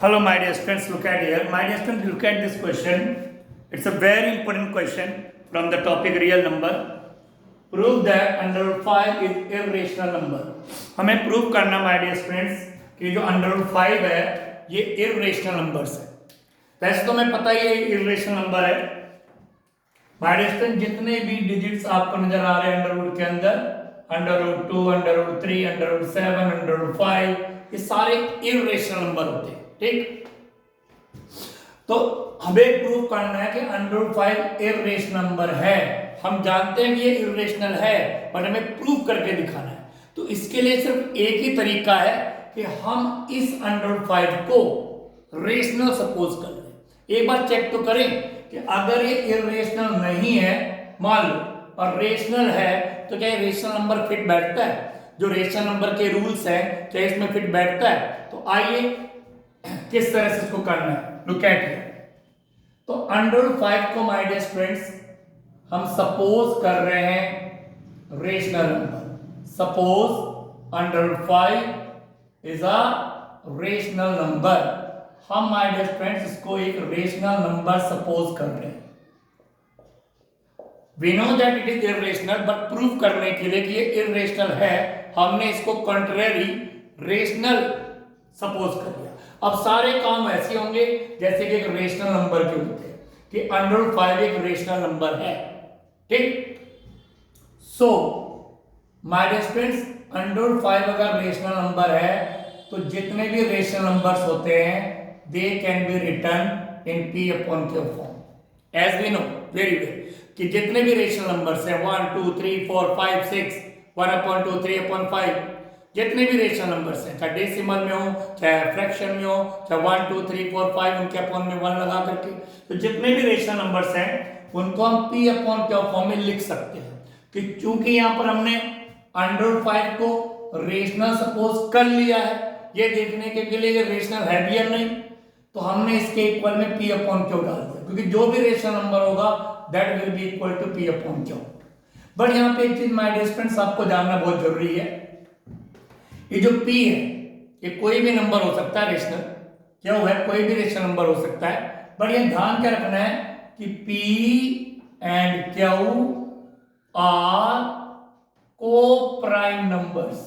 Hello, my dear students. Look at here. My dear students, look at this question. It's a very important question from the topic real number. Prove that under root 5 is irrational number. हमें prove करना my dear students कि जो under root 5 है ये irrational numbers है. वैसे तो हमें पता ही है irrational number है. My dear students, जितने भी digits आपको नजर आ रहे हैं under root के अंदर, under root 2, under root 3, under root 7, under root 5, ये सारे irrational number होते हैं. ठीक, तो हमें प्रूव करना है कि अंडर रूट 5 इर्रेशनल नंबर है. हम जानते हैं कि ये इर्रेशनल है, पर हमें प्रूव करके दिखाना है. तो इसके लिए सिर्फ एक ही तरीका है कि हम इस अंडर रूट 5 को रेशनल सपोज कर लें. एक बार चेक तो करें कि अगर ये इर्रेशनल नहीं है मान लो और रेशनल है तो क्या रेशनल नंबर फिट बैठता है? जो रेशनल नंबर के रूल्स हैं क्या इसमें फिट बैठता है? तो आइए किस तरह से इसको करना है. Look at here. तो अंडर रूट 5 को माय डियर स्टूडेंट्स हम सपोज कर रहे हैं rational number. Suppose under root 5 is a rational number. हम माय डियर स्टूडेंट्स इसको एक रेशनल नंबर सपोज कर रहे हैं. We know that it is irrational, but prove करने के लिए कि ये इर्रेशनल है हमने इसको कंट्रेरी रेशनल सपोज कर लिया. अब सारे काम ऐसे होंगे जैसे कि एक रेशनल नंबर के होते हैं कि अंडर रूट 5 एक रेशनल नंबर है. ठीक, so my dear students under root 5 अगर रेशनल नंबर है तो जितने भी रेशनल नंबर्स होते हैं they can be written in p upon q form. As we know very well कि जितने भी रेशनल नंबर्स हैं 1 2 3 4 5 6 1 अपॉन 2 3 अपॉन 5 जितने भी रेशनल नंबर्स हैं चाहे डेसिमल में हो चाहे फ्रैक्शन में हो चाहे 1 2 3 4 5 उनके अपॉन में 1 लगा करके, तो जितने भी रेशनल नंबर्स हैं उनको हम p अपॉन q फॉर्म में लिख सकते हैं. कि चूंकि यहां पर हमने अंडर रूट 5 को रेशनल सपोज कर लिया है ये देखने के लिए रेशनल है भी या नहीं, तो हमने इसके इक्वल में p अपॉन q डाल दिया क्योंकि जो भी रेशनल नंबर होगा that will be equal to p upon q. But यहां पे एक चीज माय डियर स्टूडेंट्स आपको जानना बहुत जरूरी है. ये जो p है ये कोई भी नंबर हो सकता है रेशनल. क्या है? कोई भी रेशनल नंबर हो सकता है. बट ये ध्यान क्या रखना है कि p एंड q आर को prime numbers.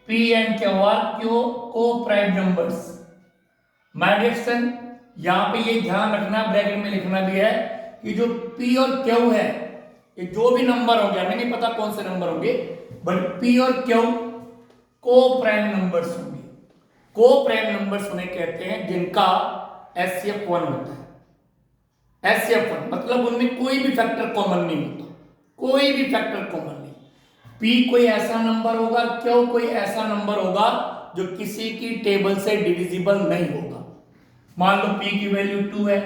p and q are को prime numbers. My dear student यहां पे ये ध्यान रखना ब्रैकेट में लिखना भी है कि जो p और q है ये जो भी नंबर हो गया हमें नहीं पता कौन से नंबर होंगे बट p और q को प्राइम नंबर्स होंगे. को प्राइम नंबर्स उन्हें कहते हैं जिनका HCF 1 होता है. HCF 1 मतलब उनमें कोई भी फैक्टर कॉमन नहीं होता. कोई भी फैक्टर कॉमन नहीं. p कोई ऐसा नंबर होगा q कोई ऐसा नंबर होगा जो किसी की टेबल से डिविजिबल नहीं होगा. मान लो p की वैल्यू 2 है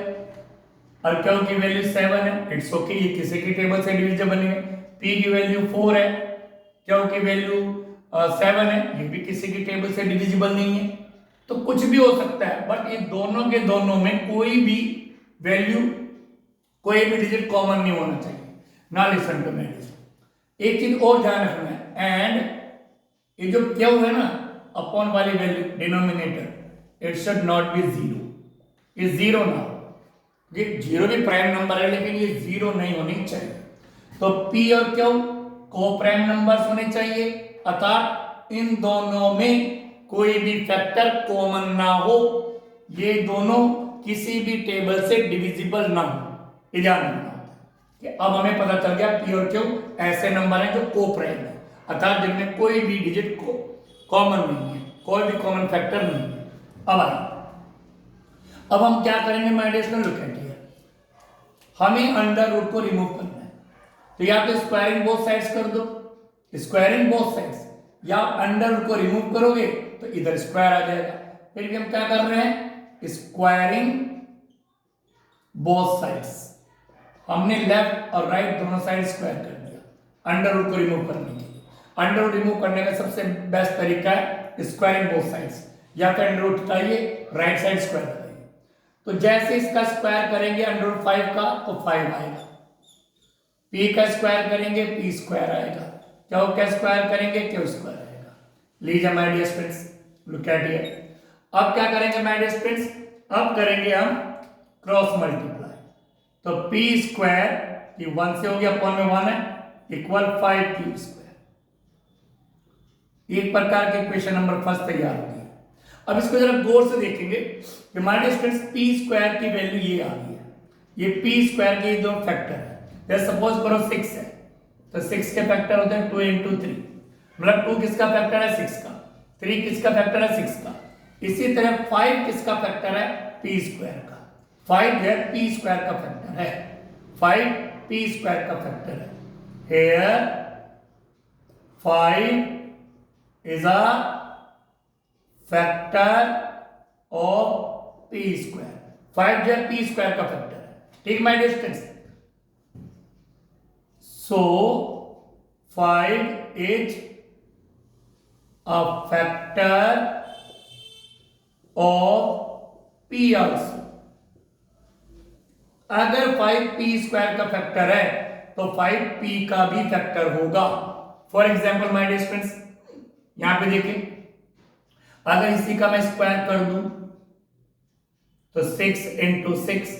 और q की वैल्यू 7 है. इट्स ओके ये किसी की टेबल से डिविजिबल नहीं है. p की वैल्यू 4 है q की वैल्यू 7 है ये भी किसी की टेबल से डिविजिबल नहीं है. तो कुछ भी हो सकता है बट ये दोनों के दोनों में कोई भी वैल्यू कोई भी डिजिट कॉमन नहीं होना चाहिए. ना लिसन टू मी. एक चीज और ध्यान रखना है एंड ये जो q है ना अपॉन वाली value denominator it should not be zero. ये जीरो ना हो. ये जीरो भी प्राइम नंबर है लेकिन ये जीरो नहीं होनी चाहिए. तो p और q को प्राइम नंबर्स होने चाहिए अर्थात इन दोनों में कोई भी फैक्टर कॉमन ना हो. ये दोनों किसी भी टेबल से डिविजिबल ना हो. ये ध्यान रखना होता है कि अब हमें पता चल गया p और q ऐसे नंबर हैं जो को प्राइम है अर्थात जिनमें कोई भी डिजिट को कॉमन नहीं है कोई भी कॉमन फैक्टर नहीं है. अब आइए अब हम क्या करेंगे my dear student. Look at here. हमें अंडर रूट को रिमूव करना है तो या तो स्क्वायरिंग बोथ साइड्स कर दो. स्क्वायरिंग बोथ साइड्स या अंडर रूट को रिमूव करोगे तो इधर स्क्वायर आ जाएगा. फिर भी हम क्या कर रहे हैं स्क्वायरिंग बोथ साइड्स. हमने लेफ्ट और राइट दोनों साइड स्क्वायर कर दिया अंडर रूट को रिमूव करने के लिए. अंडर रूट रिमूव करने का सबसे बेस्ट तरीका है स्क्वायरिंग बोथ साइड्स. या तो अंडर रूट उठाइए राइट साइड स्क्वायर करेंगे. तो जैसे इसका स्क्वायर करेंगे अंडर रूट 5 का तो 5 आएगा. p का स्क्वायर करेंगे p स्क्वायर आएगा. q का स्क्वायर करेंगे q स्क्वायर आएगा. लीजिए my dear students look at here. अब क्या करेंगे माय डियर स्टूडेंट्स, अब करेंगे हम क्रॉस मल्टीप्लाई। तो पी स्क्वायर ये 1 से हो गया, अपॉन में 1 है, इक्वल 5p स्क्वायर। एक प्रकार के इक्वेशन नंबर फर्स्ट तैयार हो गया। अब इसको जरा गौर से देखेंगे कि my dear students p square की वैल्यू ये आ गई है, ये पी स्क्वायर के दो फैक्टर है। जैसे सपोज करो 6 है, तो 6 के फैक्टर होते हैं 2 into 3, मतलब 2 किसका फैक्टर है 6 का, 3 किसका फैक्टर है 6 का। इसी तरह 5 किसका फैक्टर है पी स्क्वायर का, 5 है पी स्क्वायर का फैक्टर है, 5 पी स्क्वायर का फैक्टर है। Here 5 is a factor of p square, 5 जो है p स्क्वायर का फैक्टर है, ठीक my dear students. So 5 is a factor of p also। अगर 5 p स्क्वायर का फैक्टर है तो 5 p का भी फैक्टर होगा। For example my dear students यहां पे देखिए, अगर इसी का मैं स्क्वायर कर दूं तो 6 into 6,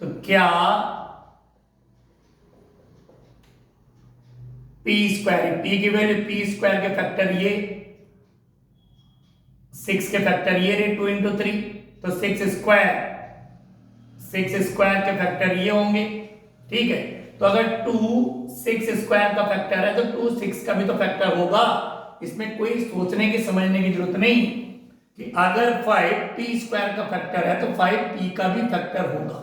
तो क्या p स्क्वायर, p की वैल्यू p स्क्वायर के फैक्टर ये, 6 के फैक्टर ये रहे 2 into 3, तो 6 स्क्वायर के फैक्टर ये होंगे, ठीक है। तो अगर 2 6 स्क्वायर का फैक्टर है तो 2 6 का भी तो फैक्टर होगा। इसमें कोई सोचने की समझने की जरूरत नहीं कि अगर 5 p स्क्वायर का फैक्टर है तो 5 p का भी फैक्टर होगा।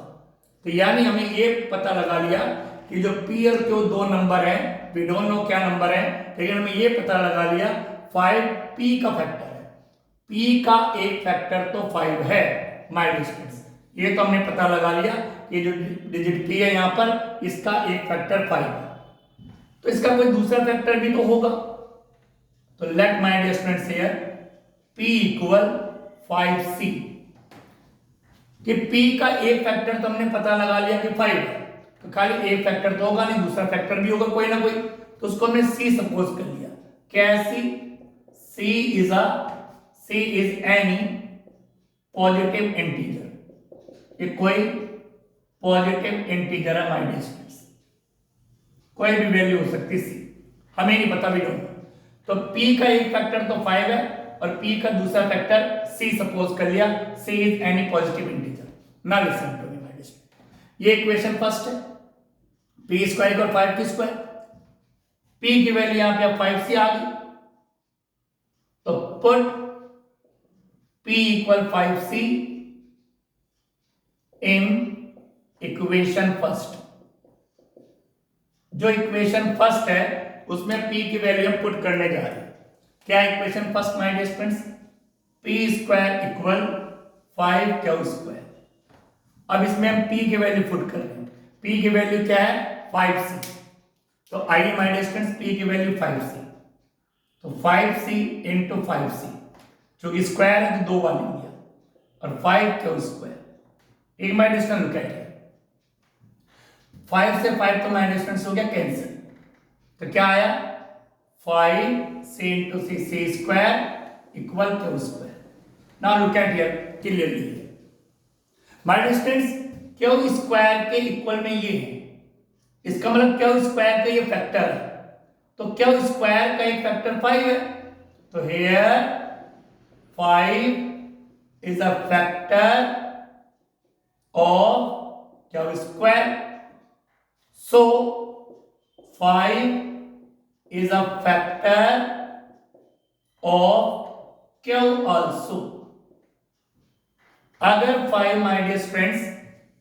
तो यानी हमें ये पता लगा लिया कि जो p और q दो नंबर है, वी डोंट नो क्या नंबर है, लेकिन हमें ये पता लगा लिया 5 p का फैक्टर है, p का एक फैक्टर तो 5 है माय डियर स्टूडेंट्स। ये तो हमने पता लगा लिया कि जो डिजिट p है यहां पर इसका एक फैक्टर 5 है, तो इसका कोई दूसरा फैक्टर भी तो होगा। तो let my dear students here p equal 5c, कि p का एक फैक्टर तो हमने पता लगा लिया कि 5 है, तो खाली एक फैक्टर तो होगा नहीं, दूसरा फैक्टर भी होगा कोई ना कोई, तो उसको हमने c सपोज कर लिया। क्या है c is any positive integer, ये कोई पॉजिटिव इंटीजर है माय डियर स्टूडेंट्स, कोई भी वैल्यू हो सकती है, हमें नहीं पता भी होगा। तो p का एक फैक्टर तो 5 है और p का दूसरा फैक्टर c सपोज कर लिया, c is any positive integer. Now listen to me my dear student, ये इक्वेशन फर्स्ट है, p square equal 5 square, p की वैल्यू यहां पे 5c आ गई, तो put p equal 5c in equation first. जो इक्वेशन फर्स्ट है उसमें p की वैल्यू हम पुट करने जा रहे हैं। क्या equation first my dear students, p square equal 5q square. अब इसमें हम p की वैल्यू पुट कर रहे हैं, p की वैल्यू क्या है 5c, तो आइए माय डियर स्टूडेंट्स p की वैल्यू 5c, तो 5c इंटू 5c, क्योंकि स्क्वायर है तो दो बार लिख दिया, और 5q स्क्वायर। एक my dear student look at here, 5 से 5 तो माय डियर स्टूडेंट्स हो गया कैंसिल, तो क्या आया 5c into c square equal q square. Now look at here clearly, my dear students q square के इक्वल में ये है, इसका मतलब q स्क्वायर का ये फैक्टर है, तो q स्क्वायर का एक फैक्टर 5 है, तो here 5 is a factor of q square, so 5 is a factor of q also। अगर 5 my dear friends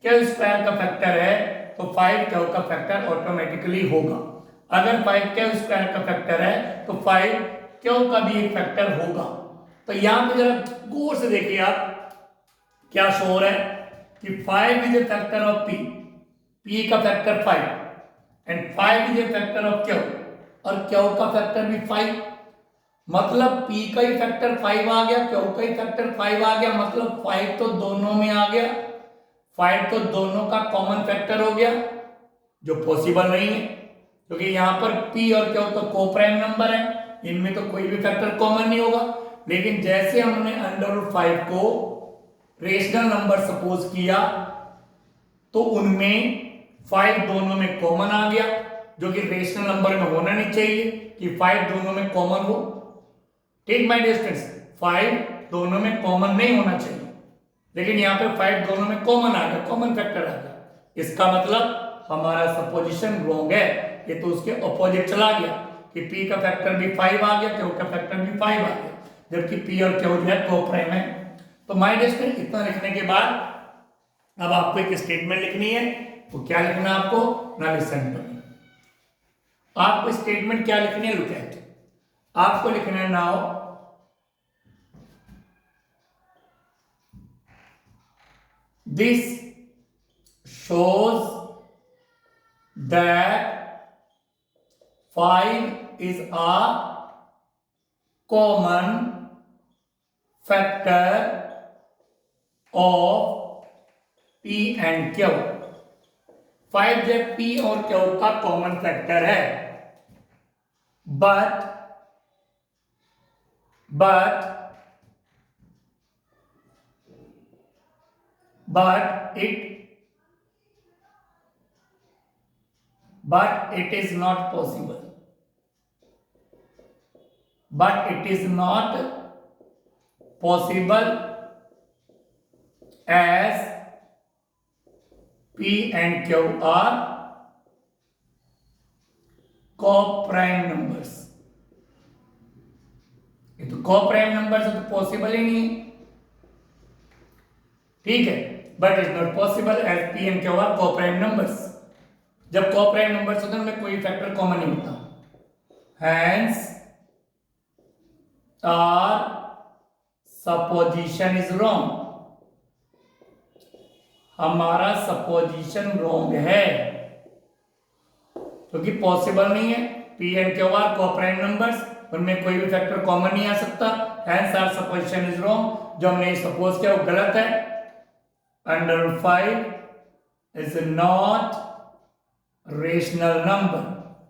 q square का फैक्टर है तो 5 q का फैक्टर ऑटोमेटिकली होगा। अगर 5 q स्क्वायर का फैक्टर है तो 5 q का भी एक फैक्टर होगा। तो यहां पे जरा गौर से देखिए आप, क्या शो हो रहा है कि 5 is a factor of p का factor 5 and 5 is a factor of q, और q का फैक्टर भी 5, मतलब p का ही फैक्टर 5 आ गया, q का ही फैक्टर 5 आ गया, मतलब 5 तो दोनों में आ गया, 5 तो दोनों का कॉमन फैक्टर हो गया, जो पॉसिबल नहीं है क्योंकि यहां पर p और q तो को प्राइम नंबर है, इनमें तो कोई भी फैक्टर कॉमन नहीं होगा। लेकिन जैसे हमने √5 को रेशनल नंबर सपोज किया तो उनमें 5 दोनों में कॉमन आ गया, जो कि रेशनल नंबर में होना नहीं चाहिए कि 5 दोनों में कॉमन हो। ठीक माय डियर स्टूडेंट्स, 5 दोनों में कॉमन नहीं होना चाहिए, लेकिन यहाँ पे 5 दोनों में कॉमन आ गया, कॉमन फैक्टर आ गया। इसका मतलब हमारा सपोजिशन रॉन्ग है, ये तो उसके अपोजिट चला गया कि p का फैक्टर भी 5 आ गया, q का फैक्टर भी 5 आ गया, जबकि p और q जो है कोप्राइम है। तो माय डियर स्टूडेंट, इतना लिखने के बाद अब आपको एक स्टेटमेंट लिखनी है। तो क्या लिखना है आपको? ना लिसन टू मी। आपको स्टेटमेंट क्या लिखनी है? लुक एट, आपको लिखना है now this shows that 5 is a common factor of p and q। 5 जो p और q का कॉमन फैक्टर है, but it is not possible, as p and q are co-prime numbers। ये तो co-prime numbers है तो पॉसिबल ही नहीं है, ठीक है। But is not possible as p and q are co-prime numbers। जब co-prime numbers होते हैं उनमें कोई फैक्टर कॉमन नहीं होता, hence our supposition is wrong। हमारा सपोजिशन रॉन्ग है क्योंकि पॉसिबल नहीं है। p and q are coprime numbers, उनमें कोई भी फैक्टर कॉमन नहीं आ सकता, hence our supposition is wrong। जो हमने सपोज किया वो गलत है। √5 is not रेशनल नंबर,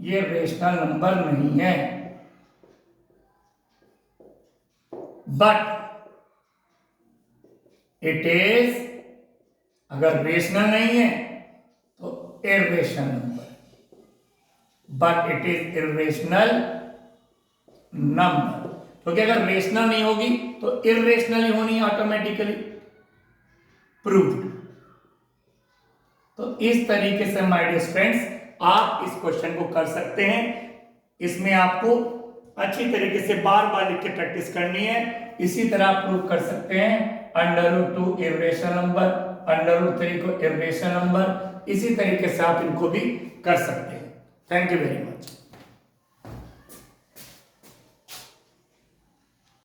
ये रेशनल नंबर नहीं है। बट इट इज, अगर रेशनल नहीं है तो irrational number, but it is irrational number, क्योंकि अगर रेशनल नहीं होगी तो इर्रेशनल ही होनी है ऑटोमेटिकली, प्रूव्ड। तो इस तरीके से माय डियर फ्रेंड्स आप इस क्वेश्चन को कर सकते हैं। इसमें आपको अच्छी तरीके से बार बार लिख के प्रैक्टिस करनी है। इसी तरह आप प्रूव कर सकते हैं √2 इर्रेशनल नंबर, √3 को इर्रेशनल नंबर, इसी तरीके से आप इनको भी कर सकते हैं। Thank you very much.